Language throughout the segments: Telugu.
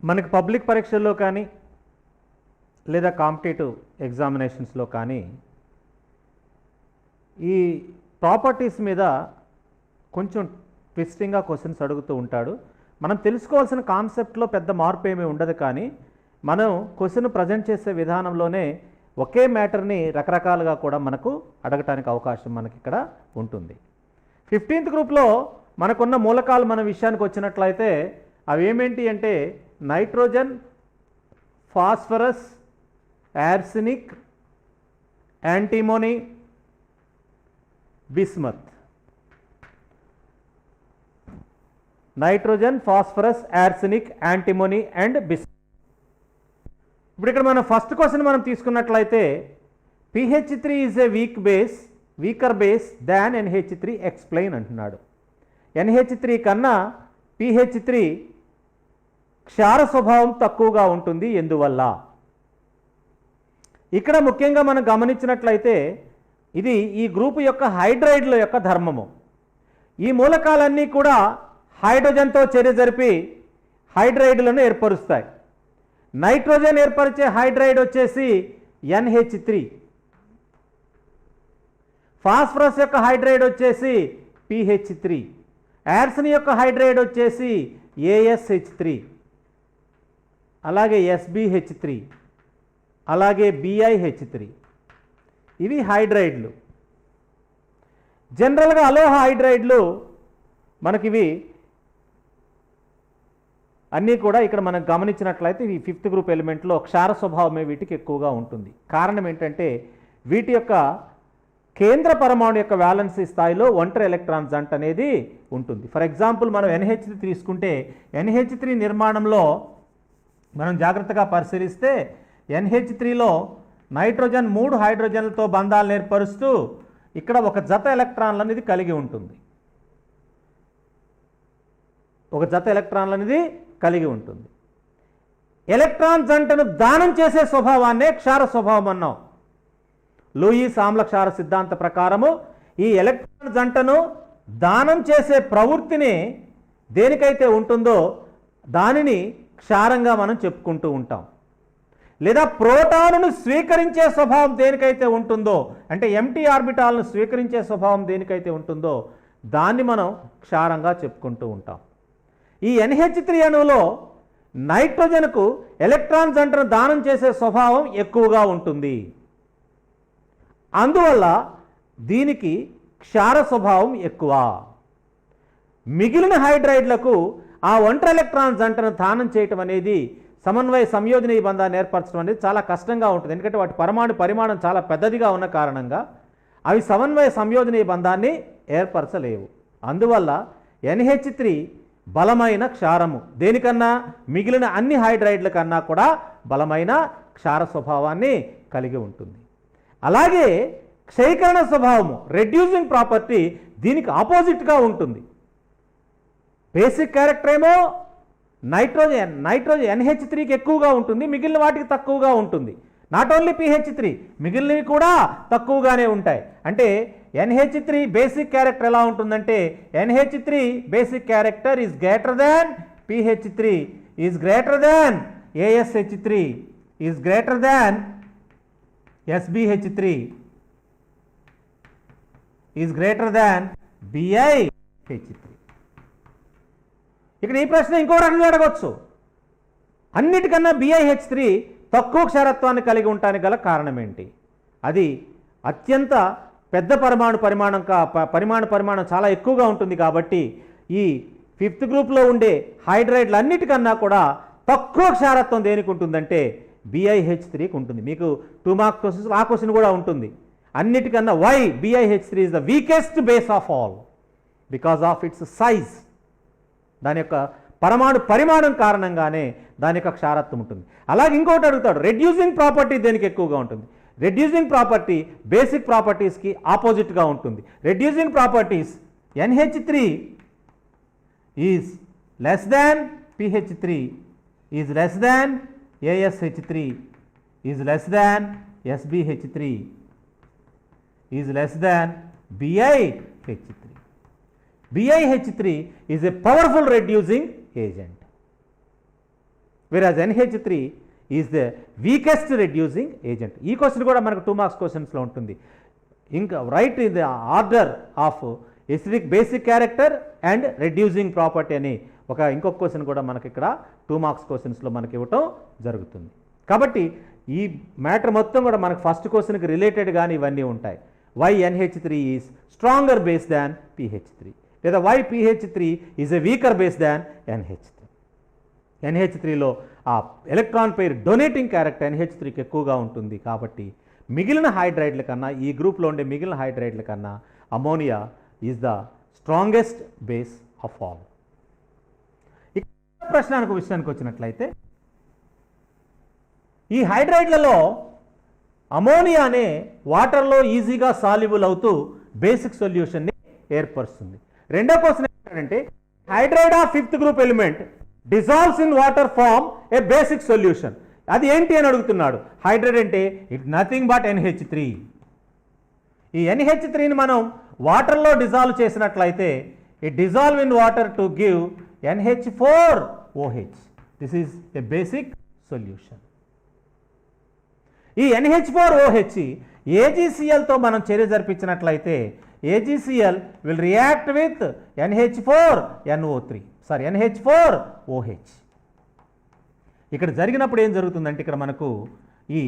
మనకి పబ్లిక్ పరీక్షల్లో కానీ లేదా కాంపిటేటివ్ ఎగ్జామినేషన్స్లో కానీ ఈ ప్రాపర్టీస్ మీద కొంచెం ట్విస్టింగ్గా క్వశ్చన్స్ అడుగుతూ ఉంటాడు. మనం తెలుసుకోవాల్సిన కాన్సెప్ట్లో పెద్ద మార్పు ఏమీ ఉండదు, కానీ మనం క్వశ్చన్ ప్రజెంట్ చేసే విధానంలోనే ఒకే మ్యాటర్ని రకరకాలుగా కూడా మనకు అడగటానికి అవకాశం మనకి ఇక్కడ ఉంటుంది. 15th గ్రూప్లో మనకున్న మూలకాలు మన విషయానికి వచ్చినట్లయితే అవి ఏమేంటి అంటే nitrogen, phosphorus, arsenic, antimony, bismuth. Nitrogen, phosphorus, arsenic, antimony and bismuth. ఇప్పుడు ఇక్కడ మనం ఫస్ట్ క్వశ్చన్ మనం తీసుకున్నట్లయితే PH3 is a weaker base than NH3 explain అంటున్నాడు. NH3 కన్నా PH3 క్షార స్వభావం తక్కువగా ఉంటుంది, ఎందువల్ల? ఇక్కడ ముఖ్యంగా మనం గమనించినట్లయితే ఇది ఈ గ్రూపు యొక్క హైడ్రైడ్ల యొక్క ధర్మము. ఈ మూలకాలన్నీ కూడా హైడ్రోజన్తో చర్య జరిపి హైడ్రైడ్లను ఏర్పరుస్తాయి. నైట్రోజన్ ఏర్పరిచే హైడ్రైడ్ వచ్చేసి NH3, ఫాస్ఫరస్ యొక్క హైడ్రైడ్ వచ్చేసి PH3, యార్సిన్ యొక్క హైడ్రైడ్ వచ్చేసి ASH3, అలాగే SbH3, అలాగే BiH3. ఇవి హైడ్రైడ్లు. జనరల్గా అలోహ హైడ్రైడ్లు మనకివి అన్నీ కూడా ఇక్కడ మనం గమనించినట్లయితే ఈ 5th గ్రూప్ ఎలిమెంట్లో క్షార స్వభావమే వీటికి ఎక్కువగా ఉంటుంది. కారణం ఏంటంటే వీటి యొక్క కేంద్ర పరమాణు యొక్క వ్యాలెన్సీ స్థాయిలో ఒంటరి ఎలక్ట్రాన్ జంట అనేది ఉంటుంది. ఫర్ ఎగ్జాంపుల్ మనం NH3 తీసుకుంటే NH3 నిర్మాణంలో మనం జాగ్రత్తగా పరిశీలిస్తే NH3లో నైట్రోజన్ 3 హైడ్రోజన్లతో బంధాలను ఏర్పరుస్తూ ఇక్కడ ఒక జత ఎలక్ట్రాన్లు అనేది కలిగి ఉంటుంది. ఎలక్ట్రాన్ జంటను దానం చేసే స్వభావాన్నే క్షార స్వభావం అన్నాం. లూయిస్ ఆమ్ల క్షార సిద్ధాంత ప్రకారము ఈ ఎలక్ట్రాన్ జంటను దానం చేసే ప్రవృత్తిని దేనికైతే ఉంటుందో దానిని క్షారంగా మనం చెప్పుకుంటూ ఉంటాం. లేదా ప్రోటానును స్వీకరించే స్వభావం దేనికైతే ఉంటుందో, అంటే ఎంటీ ఆర్బిటాల్ను స్వీకరించే స్వభావం దేనికైతే ఉంటుందో దాన్ని మనం క్షారంగా చెప్పుకుంటూ ఉంటాం. ఈ NH3 అణువులో నైట్రోజన్కు ఎలక్ట్రాన్ జంటను దానం చేసే స్వభావం ఎక్కువగా ఉంటుంది. అందువల్ల దీనికి క్షార స్వభావం ఎక్కువ. మిగిలిన హైడ్రైడ్లకు ఆ ఒంటరి ఎలక్ట్రాన్ జంటను దానం చేయటం అనేది సమన్వయ సంయోజనీయ బంధాన్ని ఏర్పరచడం అనేది చాలా కష్టంగా ఉంటుంది. ఎందుకంటే వాటి పరిమాణం చాలా పెద్దదిగా ఉన్న కారణంగా అవి సమన్వయ సంయోజనీయ బంధాన్ని ఏర్పరచలేవు. అందువల్ల NH3 బలమైన క్షారము, దేనికన్నా మిగిలిన అన్ని హైడ్రైడ్ల కన్నా కూడా బలమైన క్షార స్వభావాన్ని కలిగి ఉంటుంది. అలాగే క్షయీకరణ స్వభావము, రెడ్యూసింగ్ ప్రాపర్టీ దీనికి ఆపోజిట్గా ఉంటుంది. బేసిక్ క్యారెక్టర్ ఏమో నైట్రోజన్ NH3కి ఎక్కువగా ఉంటుంది, మిగిలిన వాటికి తక్కువగా ఉంటుంది. నాట్ ఓన్లీ PH3, మిగిలినవి కూడా తక్కువగానే ఉంటాయి. అంటే NH3 బేసిక్ క్యారెక్టర్ ఎలా ఉంటుందంటే NH3 basic character is greater than PH3, is greater than ASH3, is greater than SbH3, is greater than BiH3. ఇక్కడ ఈ ప్రశ్న ఇంకో రకంగా అడగవచ్చు. అన్నిటికన్నా BiH3 తక్కువ క్షారత్వాన్ని కలిగి ఉండటానికి గల కారణం ఏంటి? అది అత్యంత పెద్ద పరిమాణం చాలా ఎక్కువగా ఉంటుంది కాబట్టి ఈ 5th గ్రూప్లో ఉండే హైడ్రైడ్లు అన్నిటికన్నా కూడా తక్కువ క్షారత్వం దేనికి ఉంటుందంటే BiH3కి ఉంటుంది. మీకు 2 మార్క్ క్వశ్చన్స్ ఆ క్వశ్చన్ కూడా ఉంటుంది. అన్నిటికన్నా why BiH3 is the weakest base of all? Because of its size. దాని యొక్క పరిమాణం కారణంగానే దాని యొక్క క్షారత్వం ఉంటుంది. అలాగే ఇంకోటి అడుగుతాడు, రెడ్యూసింగ్ ప్రాపర్టీ దేనికి ఎక్కువగా ఉంటుంది? రెడ్యూసింగ్ ప్రాపర్టీ బేసిక్ ప్రాపర్టీస్కి ఆపోజిట్గా ఉంటుంది. Reducing properties NH3 is less than PH3, is less than ASH3, is less than SbH3, is less than BiH3. BiH3 is a powerful reducing agent. whereas NH3 is the weakest reducing agent. ఈ క్వశ్చన్ కూడా మనకు 2 మార్క్స్ క్వశ్చన్స్లో ఉంటుంది. ఇంకా right in the order of acidic basic character and reducing property అని ఇంకొక క్వశ్చన్ కూడా మనకి ఇక్కడ 2 మార్క్స్ క్వశ్చన్స్లో మనకి ఇవ్వటం జరుగుతుంది. కాబట్టి ఈ మ్యాటర్ మొత్తం కూడా మనకు ఫస్ట్ క్వశ్చన్కి రిలేటెడ్ కానీ ఇవన్నీ ఉంటాయి. Why NH3 is stronger base than PH3, లేదా why PH3 is a weaker base than NH3. NH3లో ఆ ఎలక్ట్రాన్ పెయిర్ డొనేటింగ్ క్యారెక్టర్ NH3కి ఎక్కువగా ఉంటుంది. కాబట్టి మిగిలిన హైడ్రైడ్ల కన్నా, ఈ గ్రూప్లో ఉండే మిగిలిన హైడ్రైడ్ల కన్నా ammonia is the strongest base of all. ఇక్కడ విషయానికి వచ్చినట్లయితే ఈ హైడ్రైడ్లలో అమోనియానే వాటర్లో ఈజీగా సాల్యుబుల్ అవుతూ బేసిక్ సొల్యూషన్ని ఏర్పరుస్తుంది. రెండో క్వశ్చన్ ఏంటంటే hydride of 5th group element dissolves in water form a basic solution. అది ఏంటి అని అడుగుతున్నాడు. హైడ్రైడ్ అంటే ఇట్ నథింగ్ బట్ NH3. ఈ NH3ని మనం వాటర్లో డిజాల్వ్ చేసినట్లయితే it dissolve in water to give NH4OH. This is a basic solution. ఈ NH4OH AgClతో మనం చర్య జరిపించినట్లయితే AgCl will react with NH4OH. ఇక్కడ జరిగినప్పుడు ఏం జరుగుతుందంటే ఇక్కడ మనకు ఈ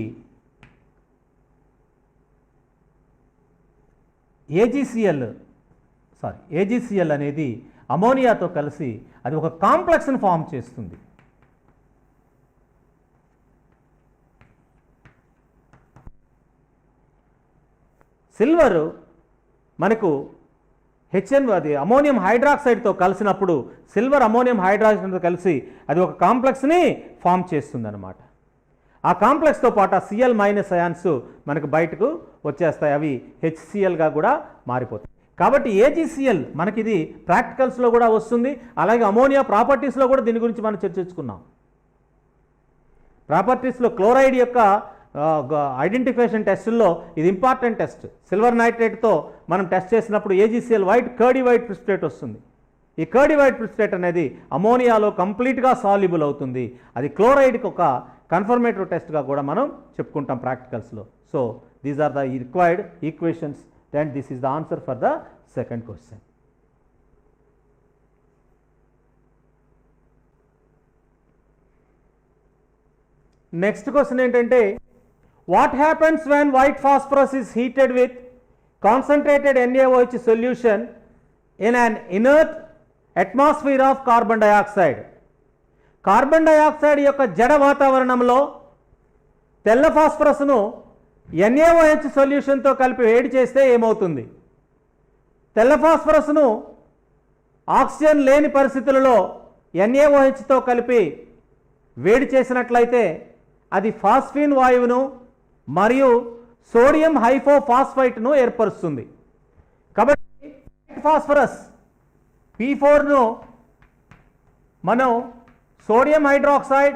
AgCl అనేది అమోనియాతో కలిసి అది ఒక కాంప్లెక్స్ని ఫామ్ చేస్తుంది. సిల్వర్ మనకు అది అమోనియం హైడ్రాక్సైడ్తో కలిసినప్పుడు సిల్వర్ అమోనియం హైడ్రాక్సైడ్తో కలిసి అది ఒక కాంప్లెక్స్ని ఫామ్ చేస్తుంది అనమాట. ఆ కాంప్లెక్స్తో పాటు ఆ Cl- అయాన్స్ మనకు బయటకు వచ్చేస్తాయి. అవి HClగా కూడా మారిపోతాయి. కాబట్టి AgCl మనకి ఇది ప్రాక్టికల్స్లో కూడా వస్తుంది. అలాగే అమోనియా ప్రాపర్టీస్లో కూడా దీని గురించి మనం చర్చించుకున్నాం. ప్రాపర్టీస్లో క్లోరైడ్ యొక్క ఐడెంటిఫికేషన్ టెస్టుల్లో ఇది ఇంపార్టెంట్ టెస్ట్. సిల్వర్ నైట్రేట్తో మనం టెస్ట్ చేసినప్పుడు AgCl కర్డీ వైట్ ప్రిసిపిటేట్ వస్తుంది. ఈ కర్డీ వైట్ ప్రిసిపిటేట్ అనేది అమోనియాలో కంప్లీట్గా సాల్యుబుల్ అవుతుంది. అది క్లోరైడ్కి ఒక కన్ఫర్మేటివ్ టెస్ట్గా కూడా మనం చెప్పుకుంటాం ప్రాక్టికల్స్లో. So these are the required equations and this is the answer for the second question. Next question ఏంటంటే what happens when white phosphorus is heated with concentrated NaOH solution in an inert atmosphere of carbon dioxide. Carbon dioxide యొక్క జడ వాతావరణంలో తెల్ల ఫాస్ఫరస్ను NaOH సొల్యూషన్తో కలిపి వేడి చేస్తే ఏమవుతుంది? తెల్ల ఫాస్ఫరస్ను ఆక్సిజన్ లేని పరిస్థితులలో NaOHతో కలిపి వేడి చేసినట్లయితే అది ఫాస్ఫిన్ వాయువును మరియు సోడియం హైపోఫాస్ఫైట్ను ఏర్పరుస్తుంది. కాబట్టి ఫాస్ఫరస్ P4ను మనం సోడియం హైడ్రాక్సైడ్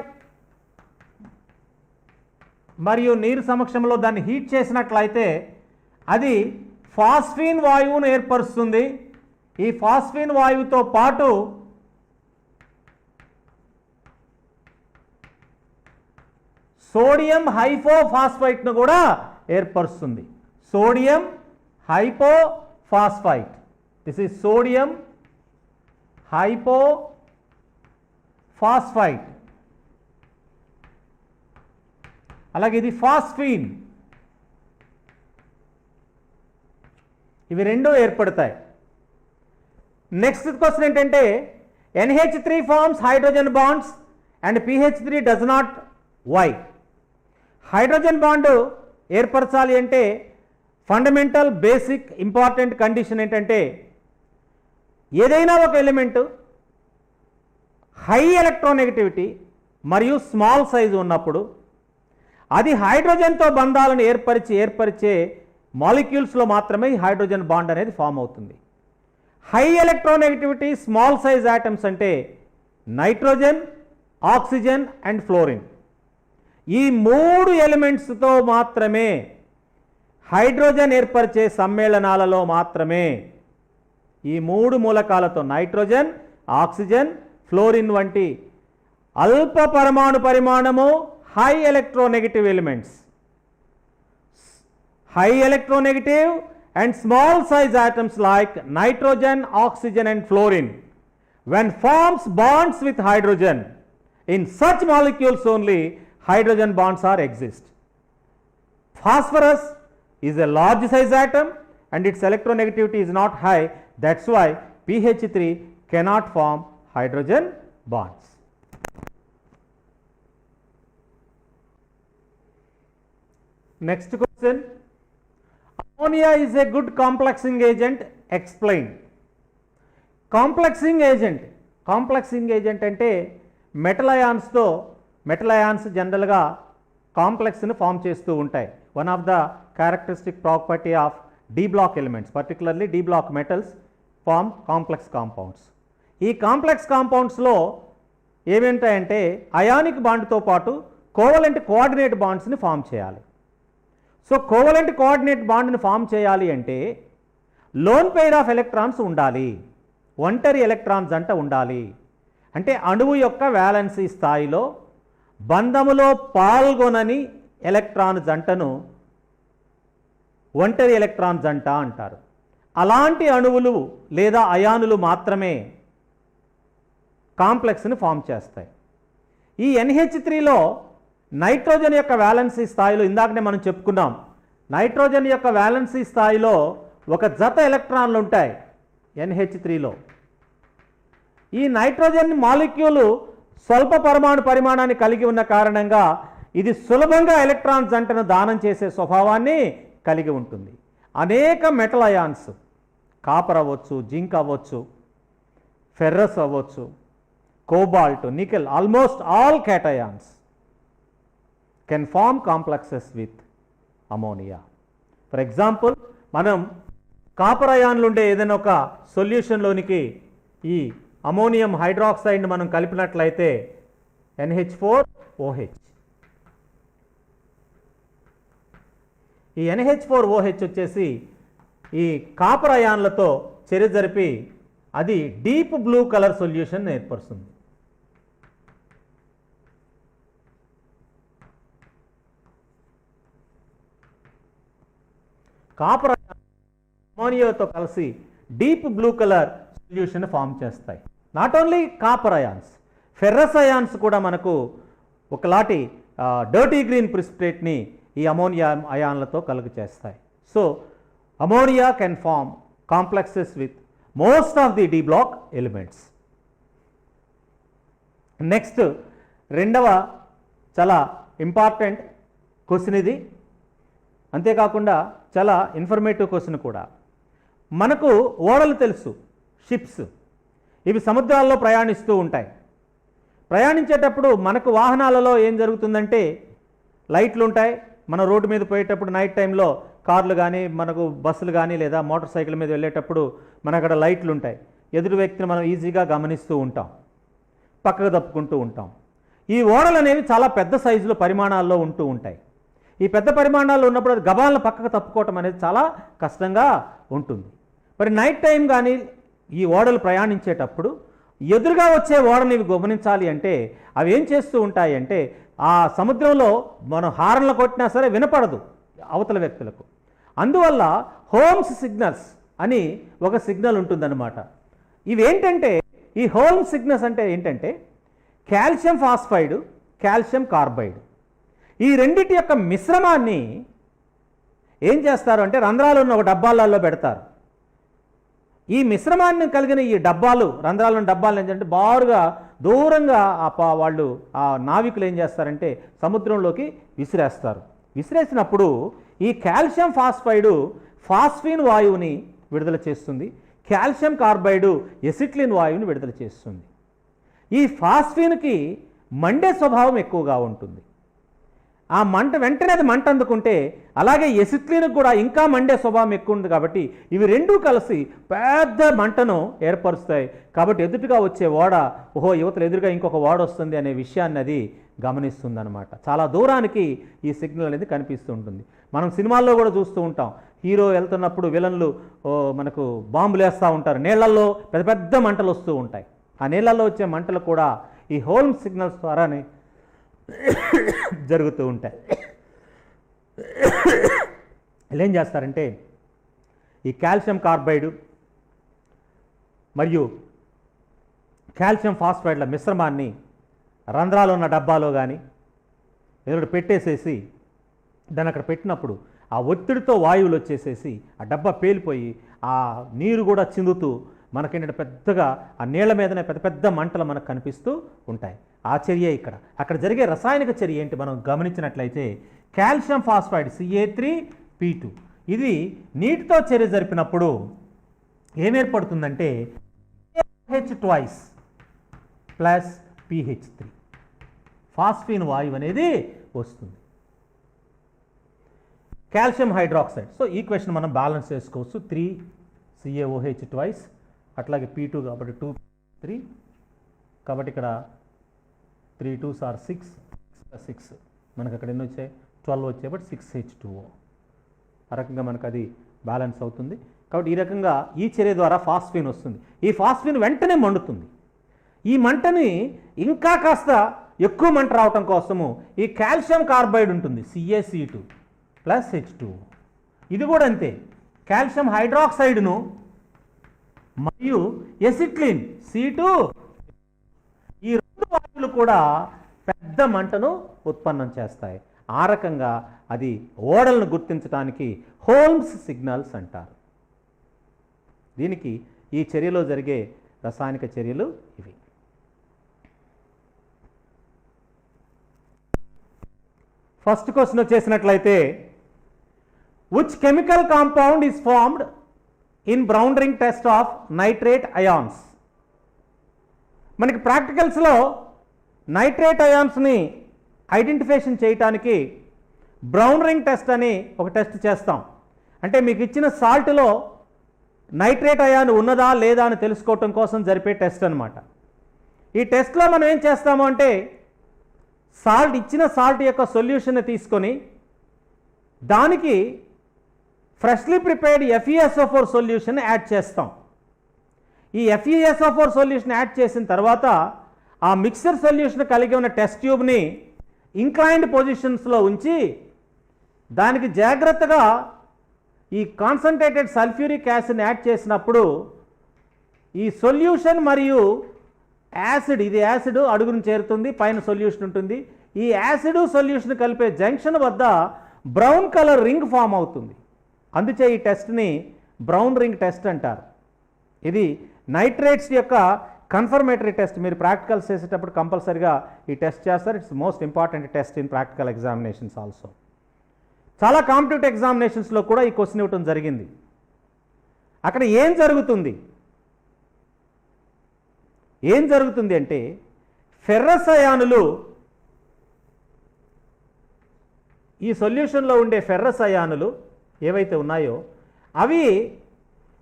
మరియు నీరు సమక్షంలో దాన్ని హీట్ చేసినట్లయితే అది ఫాస్ఫిన్ వాయువును ఏర్పరుస్తుంది. ఈ ఫాస్ఫిన్ వాయువుతో పాటు సోడియం హైపోఫాస్ఫైట్ను కూడా ఏర్పరుస్తుంది. Sodium hypophosphite, this is sodium hypophosphite. అలాగే ఇది ఫాస్ఫిన్. ఇవి రెండు ఏర్పడతాయి. నెక్స్ట్ క్వశ్చన్ ఏంటంటే NH3 forms hydrogen bonds and PH3 does not. Why? Hydrogen bond ఏర్పరచాలి అంటే ఫండమెంటల్ బేసిక్ ఇంపార్టెంట్ కండిషన్ ఏంటంటే ఏదైనా ఒక ఎలిమెంట్ హై ఎలక్ట్రోనెగటివిటీ మరియు స్మాల్ సైజు ఉన్నప్పుడు అది హైడ్రోజన్తో బంధాలను ఏర్పరిచే మాలిక్యూల్స్లో మాత్రమే ఈ హైడ్రోజన్ బాండ్ అనేది ఫామ్ అవుతుంది. High electronegativity small size atoms అంటే నైట్రోజన్, ఆక్సిజన్ అండ్ ఫ్లోరిన్. ఈ మూడు ఎలిమెంట్స్తో మాత్రమే హైడ్రోజన్ ఏర్పరిచే సమ్మేళనాలలో మాత్రమే ఈ మూడు మూలకాలతో నైట్రోజన్, ఆక్సిజన్, ఫ్లోరిన్ వంటి అల్ప పరమాణు పరిమాణము high electronegative elements, high electronegative and small size atoms like nitrogen, oxygen and fluorine when forms bonds with hydrogen, in such molecules only hydrogen bonds are exist. Phosphorus is a large size atom and its electronegativity is not high, that's why PH3 cannot form hydrogen bonds. Next question, ammonia is a good complexing agent, explain. Complexing agent అంటే మెటల్ అయాన్స్ జనరల్గా కాంప్లెక్స్ని ఫామ్ చేస్తూ ఉంటాయి. One of the characteristic property of D block elements, particularly D block metals form complex compounds. ఈ కాంప్లెక్స్ కాంపౌండ్స్లో ఏమేంటాయంటే అయానిక్ బాండ్తో పాటు కోవలెంట్ కోఆర్డినేట్ బాండ్స్ని ఫామ్ చేయాలి. సో కోవలెంట్ కోఆర్డినేట్ బాండ్ని ఫామ్ చేయాలి అంటే లోన్ పెయిర్ ఆఫ్ ఎలక్ట్రాన్స్ ఉండాలి, ఒంటరి ఎలక్ట్రాన్స్ జంట ఉండాలి. అంటే అణువు యొక్క వ్యాలెన్సీ స్థాయిలో బంధములో పాల్గొనని ఎలక్ట్రాన్ జంటను ఒంటరి ఎలక్ట్రాన్ జంట అంటారు. అలాంటి అణువులు లేదా అయానులు మాత్రమే కాంప్లెక్స్ని ఫామ్ చేస్తాయి. ఈ NH3లో నైట్రోజన్ యొక్క వ్యాలెన్సీ స్థాయిలో ఇందాకనే మనం చెప్పుకున్నాం, నైట్రోజన్ యొక్క వ్యాలెన్సీ స్థాయిలో ఒక జత ఎలక్ట్రాన్లు ఉంటాయి NH3లో. ఈ నైట్రోజన్ మాలిక్యూలు స్వల్ప పరమాణు పరిమాణాన్ని కలిగి ఉన్న కారణంగా ఇది సులభంగా ఎలక్ట్రాన్ జంటను దానం చేసే స్వభావాన్ని కలిగి ఉంటుంది. అనేక మెటల్ అయాన్స్, కాపర్ అవ్వచ్చు, జింక్ అవ్వచ్చు, ఫెర్రస్ అవ్వచ్చు, cobalt, nickel, almost all cations can form complexes with ammonia. For example, మనం కాపర్ అయాన్లు ఉండే ఏదైనా ఒక సొల్యూషన్లోనికి ఈ అమోనియం హైడ్రాక్సైడ్ని మనం కలిపినట్లయితే NH4OH, ఈ NH4OH వచ్చేసి ఈ కాపర్ అయాన్లతో చర్య జరిపి అది డీప్ బ్లూ కలర్ సొల్యూషన్ ఏర్పరుస్తుంది. కాపర్ అమోనియాతో కలిసి deep blue colour solution form చేస్తాయి. Not only copper ions, ferrous ions కూడా మనకు ఒకలాంటి డర్టీ గ్రీన్ ప్రిసిపిటేట్ని ఈ అమోనియా అయాన్లతో కలుగు చేస్తాయి. So ammonia can form complexes with most of the D block elements. Next రెండవ చాలా ఇంపార్టెంట్ క్వశ్చన్ ఇది, అంతేకాకుండా చాలా ఇన్ఫర్మేటివ్ క్వశ్చన్ కూడా. మనకు ఓడలు తెలుసు, షిప్స్, ఇవి సముద్రాల్లో ప్రయాణిస్తూ ఉంటాయి. ప్రయాణించేటప్పుడు మనకు వాహనాలలో ఏం జరుగుతుందంటే లైట్లు ఉంటాయి. మన రోడ్డు మీద పోయేటప్పుడు నైట్ టైంలో కార్లు కానీ మనకు బస్సులు కానీ లేదా మోటార్ సైకిల్ మీద వెళ్ళేటప్పుడు మన అక్కడ లైట్లు ఉంటాయి. ఎదురు వ్యక్తిని మనం ఈజీగా గమనిస్తూ ఉంటాం, పక్కకు తప్పుకుంటూ ఉంటాం. ఈ ఓడలు అనేవి చాలా పెద్ద సైజులో పరిమాణాల్లో ఉంటూ ఉంటాయి. ఈ పెద్ద పరిమాణాల్లో ఉన్నప్పుడు అది గబాలను పక్కకు తప్పుకోవటం అనేది చాలా కష్టంగా ఉంటుంది. మరి నైట్ టైం కానీ ఈ ఓడలు ప్రయాణించేటప్పుడు ఎదురుగా వచ్చే ఓడని గమనించాలి అంటే అవి ఏం చేస్తూ ఉంటాయి అంటే ఆ సముద్రంలో మనం హారన్లు కొట్టినా సరే వినపడదు అవతల వ్యక్తులకు. అందువల్ల హోమ్స్ సిగ్నల్స్ అని ఒక సిగ్నల్ ఉంటుందన్నమాట. ఇవేంటంటే ఈ హోమ్స్ సిగ్నల్స్ అంటే ఏంటంటే కాల్షియం ఫాస్ఫైడ్, కాల్షియం కార్బైడ్, ఈ రెండిటి యొక్క మిశ్రమాన్ని ఏం చేస్తారు అంటే రంధ్రాలు ఉన్న ఒక డబ్బాలలో పెడతారు. ఈ మిశ్రమాన్ని కలిగిన ఈ డబ్బాలు, రంధ్రాలు ఉన్న డబ్బాలు ఏంటంటే బారుగా దూరంగా వాళ్ళు ఆ నావికులు ఏం చేస్తారంటే సముద్రంలోకి విసిరేస్తారు. విసిరేసినప్పుడు ఈ కాల్షియం ఫాస్ఫైడ్ ఫాస్ఫిన్ వాయువుని విడుదల చేస్తుంది, కాల్షియం కార్బైడ్ ఎసిట్లిన్ వాయువుని విడుదల చేస్తుంది. ఈ ఫాస్ఫిన్కి మండే స్వభావం ఎక్కువగా ఉంటుంది. ఆ మంట వెంటనే అది మంట అందుకుంటే, అలాగే ఎసిట్లిన్కి కూడా ఇంకా మండే స్వభావం ఎక్కువ ఉంది. కాబట్టి ఇవి రెండూ కలిసి పెద్ద మంటను ఏర్పరుస్తాయి. కాబట్టి ఎదుటిగా వచ్చే ఓడ ఓహో యువతలు ఎదురుగా ఇంకొక ఓడ వస్తుంది అనే విషయాన్ని అది గమనిస్తుంది అనమాట. చాలా దూరానికి ఈ సిగ్నల్ అనేది కనిపిస్తూ ఉంటుంది. మనం సినిమాల్లో కూడా చూస్తూ ఉంటాం, హీరో వెళ్తున్నప్పుడు విలన్లు మనకు బాంబులు వేస్తూ ఉంటారు, నీళ్లలో పెద్ద పెద్ద మంటలు వస్తూ ఉంటాయి. ఆ నీళ్లలో వచ్చే మంటలు కూడా ఈ హోల్మ్స్ సిగ్నల్స్ ద్వారానే జరుగుతూ ఉంటాయి. వీళ్ళు ఏం చేస్తారంటే ఈ కాల్షియం కార్బైడ్ మరియు కాల్షియం ఫాస్ఫైడ్ల మిశ్రమాన్ని రంధ్రాలు ఉన్న డబ్బాలో కానీ ఏదో పెట్టేసేసి దాన్ని అక్కడ పెట్టినప్పుడు ఆ ఒత్తిడితో వాయువులు వచ్చేసేసి ఆ డబ్బా పేలిపోయి ఆ నీరు కూడా చిందుతూ మనకేంటంటే పెద్దగా ఆ నీళ్ల మీదనే పెద్ద పెద్ద మంటలు మనకు కనిపిస్తూ ఉంటాయి. ఆ చర్య ఇక్కడ. అక్కడ జరిగే రసాయనిక చర్య ఏంటి మనం గమనించినట్లయితే కాల్షియం ఫాస్ఫైడ్ Ca3P2 ఇది నీటితో చర్య జరిపినప్పుడు ఏమేర్పడుతుందంటే H2 ప్లస్ pH3 ఫాస్ఫిన్ వాయువు అనేది వస్తుంది. Calcium hydroxide. సో ఈక్వేషన్ మనం బ్యాలెన్స్ చేసుకోవచ్చు. 3CaOH2 అట్లాగే P2 కాబట్టి 2 కాబట్టి ఇక్కడ 3 2s are 6 6 మనకు అక్కడ ఎన్ని వచ్చాయి 12 వచ్చాయి బట్ 6H2O ఆ రకంగా మనకు అది బ్యాలెన్స్ అవుతుంది. కాబట్టి ఈ రకంగా ఈ చర్య ద్వారా ఫాస్ఫిన్ వస్తుంది. ఈ ఫాస్ఫిన్ వెంటనే మండుతుంది. ఈ మంటని ఇంకా కాస్త ఎక్కువ మంట రావటం కోసము ఈ కాల్షియం కార్బైడ్ ఉంటుంది CaC2 ప్లస్ H2O. ఇది కూడా అంతే. కాల్షియం హైడ్రాక్సైడ్ను మరియు ఎసిట్లిన్ C2 ఈ రెండు వాయువులు కూడా పెద్ద మంటను ఉత్పన్నం చేస్తాయి. ఆ రకంగా అది ఓడలను గుర్తించడానికి హోల్మ్స్ సిగ్నల్స్ అంటారు. దీనికి ఈ చర్యలో జరిగే రసాయనిక చర్యలు ఇవి. ఫస్ట్ క్వశ్చన్ వచ్చేసినట్లయితే which chemical compound is formed in brown ring test of nitrate ions. మనకి ప్రాక్టికల్స్లో నైట్రేట్ అయాన్స్ని ఐడెంటిఫికేషన్ చేయటానికి బ్రౌన్ రింగ్ టెస్ట్ అని ఒక టెస్ట్ చేస్తాం. అంటే మీకు ఇచ్చిన సాల్ట్లో నైట్రేట్ అయాన్ ఉన్నదా లేదా అని తెలుసుకోవటం కోసం జరిపే టెస్ట్ అనమాట. ఈ టెస్ట్లో మనం ఏం చేస్తాము అంటే ఇచ్చిన సాల్ట్ యొక్క సొల్యూషన్ని తీసుకొని దానికి freshly prepared FeSO4 solution add చేస్తాం. ఈ FeSO4 సొల్యూషన్ యాడ్ చేసిన తర్వాత ఆ మిక్సర్ సొల్యూషన్ కలిగి ఉన్న టెస్ట్ ట్యూబ్ని ఇంక్లైన్డ్ పొజిషన్స్లో ఉంచి దానికి జాగ్రత్తగా ఈ కాన్సన్ట్రేటెడ్ సల్ఫ్యూరిక్ యాసిడ్ని యాడ్ చేసినప్పుడు ఈ సొల్యూషన్ మరియు యాసిడ్, ఇది యాసిడ్ అడుగును చేరుతుంది, పైన సొల్యూషన్ ఉంటుంది. ఈ యాసిడ్ సొల్యూషన్ కలిపే జంక్షన్ వద్ద బ్రౌన్ కలర్ రింగ్ ఫామ్ అవుతుంది. అందుచే ఈ టెస్ట్ని బ్రౌన్ రింగ్ టెస్ట్ అంటారు. ఇది నైట్రేట్స్ యొక్క కన్ఫర్మేటరీ టెస్ట్. మీరు ప్రాక్టికల్స్ చేసేటప్పుడు కంపల్సరిగా ఈ టెస్ట్ చేస్తారు. It's most important test in practical examinations also. చాలా కాంపిటేటివ్ ఎగ్జామినేషన్స్లో కూడా ఈ క్వశ్చన్ ఇవ్వటం జరిగింది. అక్కడ ఏం జరుగుతుంది అంటే ఫెర్రస్ అయానులు, ఈ సొల్యూషన్లో ఉండే ఫెర్రస్ అయానులు ఏవైతే ఉన్నాయో అవి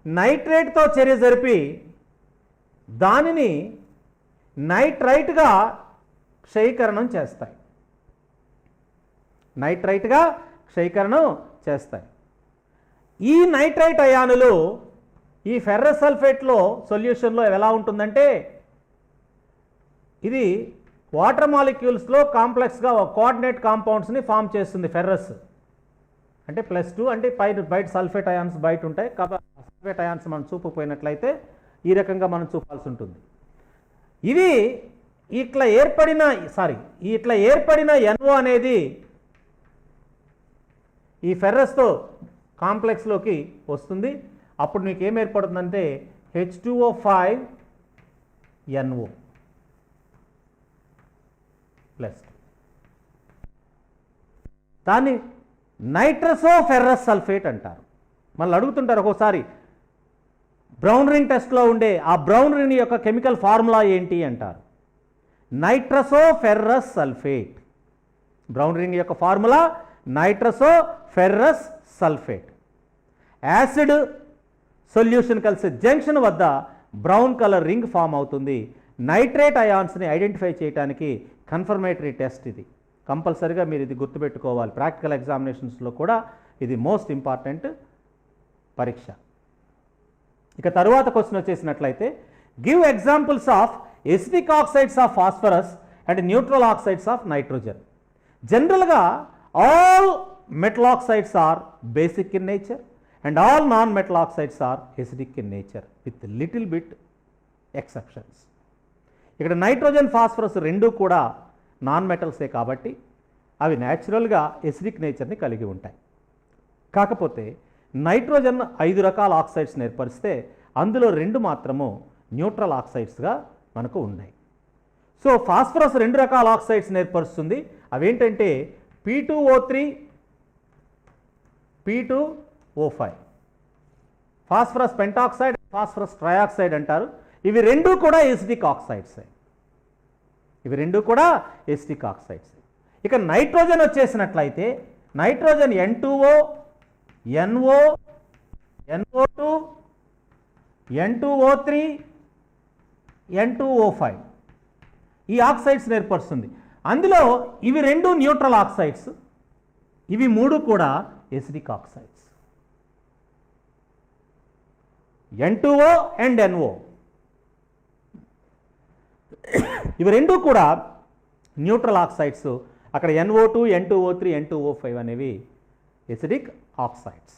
నైట్రేట్తో చర్య జరిపి దానిని నైట్రైట్గా క్షయీకరణం చేస్తాయి. ఈ నైట్రైట్ అయానులు ఈ ఫెర్రస్ సల్ఫేట్లో సొల్యూషన్లో ఎలా ఉంటుందంటే ఇది వాటర్ మాలిక్యూల్స్లో కాంప్లెక్స్గా కోఆర్డినేట్ కాంపౌండ్స్ని ఫామ్ చేస్తుంది. ఫెర్రస్ అంటే +2 అంటే బయట సల్ఫేట్ అయాన్స్ బయట ఉంటాయి. కాబట్టి సల్ఫేట్ అయాన్స్ మనం చూపపోయినట్లయితే ఈ రకంగా మనం చూపాల్సి ఉంటుంది. ఇది ఇట్లా ఏర్పడిన NO అనేది ఈ ఫెర్రస్తో కాంప్లెక్స్లోకి వస్తుంది. అప్పుడు మీకు ఏం ఏర్పడుతుందంటే H2O5NO ప్లస్ దాన్ని నైట్రసో ఫెర్రస్ సల్ఫేట్ అంటారు. మళ్ళీ అడుగుతుంటారు ఒక్కోసారి బ్రౌన్ రింగ్ టెస్ట్లో ఉండే ఆ బ్రౌన్ రింగ్ యొక్క కెమికల్ ఫార్ములా ఏంటి అంటారు. Nitroso ferrous sulphate. Brown ring యొక్క formula nitroso ferrous sulphate. Acid solution కలిసే జంక్షన్ వద్ద బ్రౌన్ కలర్ రింగ్ ఫామ్ అవుతుంది. నైట్రేట్ అయాన్స్ని ఐడెంటిఫై చేయడానికి కన్ఫర్మేటరీ టెస్ట్ ఇది. కంపల్సరీగా మీరు ఇది గుర్తుపెట్టుకోవాలి. ప్రాక్టికల్ ఎగ్జామినేషన్స్లో కూడా ఇది మోస్ట్ ఇంపార్టెంట్ పరీక్ష. ఇక తరువాత క్వశ్చన్ వచ్చేసినట్లయితే give examples of acidic oxides of phosphorus and neutral oxides of nitrogen. జనరల్గా all metal oxides are basic in nature and all non metal oxides are acidic in nature with little bit exceptions. ఇక్కడ నైట్రోజన్ ఫాస్ఫరస్ రెండూ కూడా నాన్ మెటల్సే కాబట్టి అవి న్యాచురల్గా ఎసిడిక్ నేచర్ని కలిగి ఉంటాయి. కాకపోతే నైట్రోజన్ 5 రకాల ఆక్సైడ్స్ని ఏర్పరిస్తే అందులో 2 మాత్రము న్యూట్రల్ ఆక్సైడ్స్గా మనకు ఉన్నాయి. సో ఫాస్ఫరస్ 2 రకాల ఆక్సైడ్స్ని ఏర్పరుస్తుంది. అవేంటంటే P2O3, P2O5. Phosphorus pentoxide, phosphorus trioxide అంటారు. ఇవి 2 కూడా ఎసిడిక్ ఆక్సైడ్సే. ఇక nitrogen వచ్చేసినట్లయితే nitrogen N2O, NO, NO2, N2O3, N2O5 ఈ ఆక్సైడ్స్ని ఏర్పరుస్తుంది. అందులో ఇవి 2 న్యూట్రల్ ఆక్సైడ్స్, ఇవి 3 కూడా acidic oxides. N2O and NO ఇవి 2 కూడా న్యూట్రల్ ఆక్సైడ్స్. అక్కడ NO2, N2O3, N2O5 అనేవి ఎసిడిక్ ఆక్సైడ్స్.